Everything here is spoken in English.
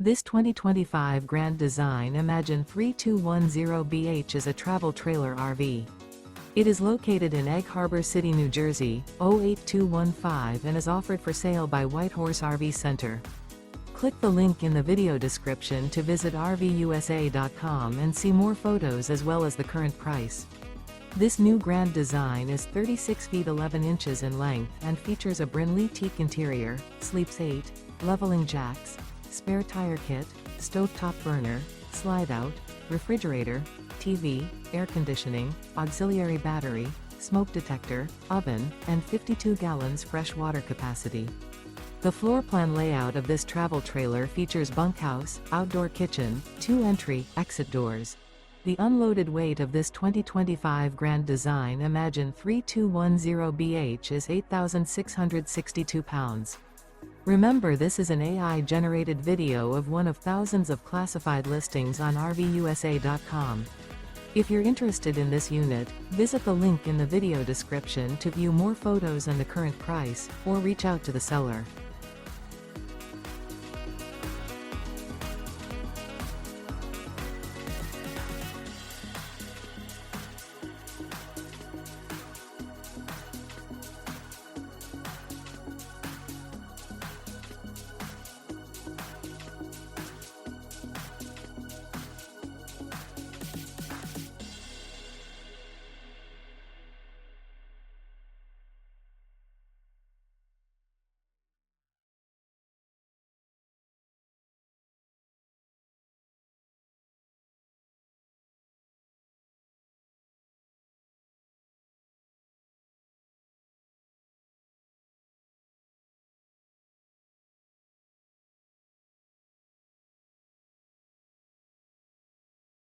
This 2025 Grand Design Imagine 3210BH is a travel trailer RV. It is located in Egg Harbor City, New Jersey, 08215 and is offered for sale by Whitehorse RV Center. Click the link in the video description to visit RVUSA.com and see more photos as well as the current price. This new Grand Design is 36 feet 11 inches in length and features a BRYNLEE teak interior, sleeps 8, leveling jacks, spare tire kit, stovetop burner, slide-out, refrigerator, TV, air conditioning, auxiliary battery, smoke detector, oven, and 52 gallons fresh water capacity. The floor plan layout of this travel trailer features bunkhouse, outdoor kitchen, 2 entry, exit doors. The unloaded weight of this 2025 Grand Design Imagine 3210BH is 8,662 pounds. Remember, this is an AI-generated video of one of thousands of classified listings on RVUSA.com. If you're interested in this unit, visit the link in the video description to view more photos and the current price, or reach out to the seller.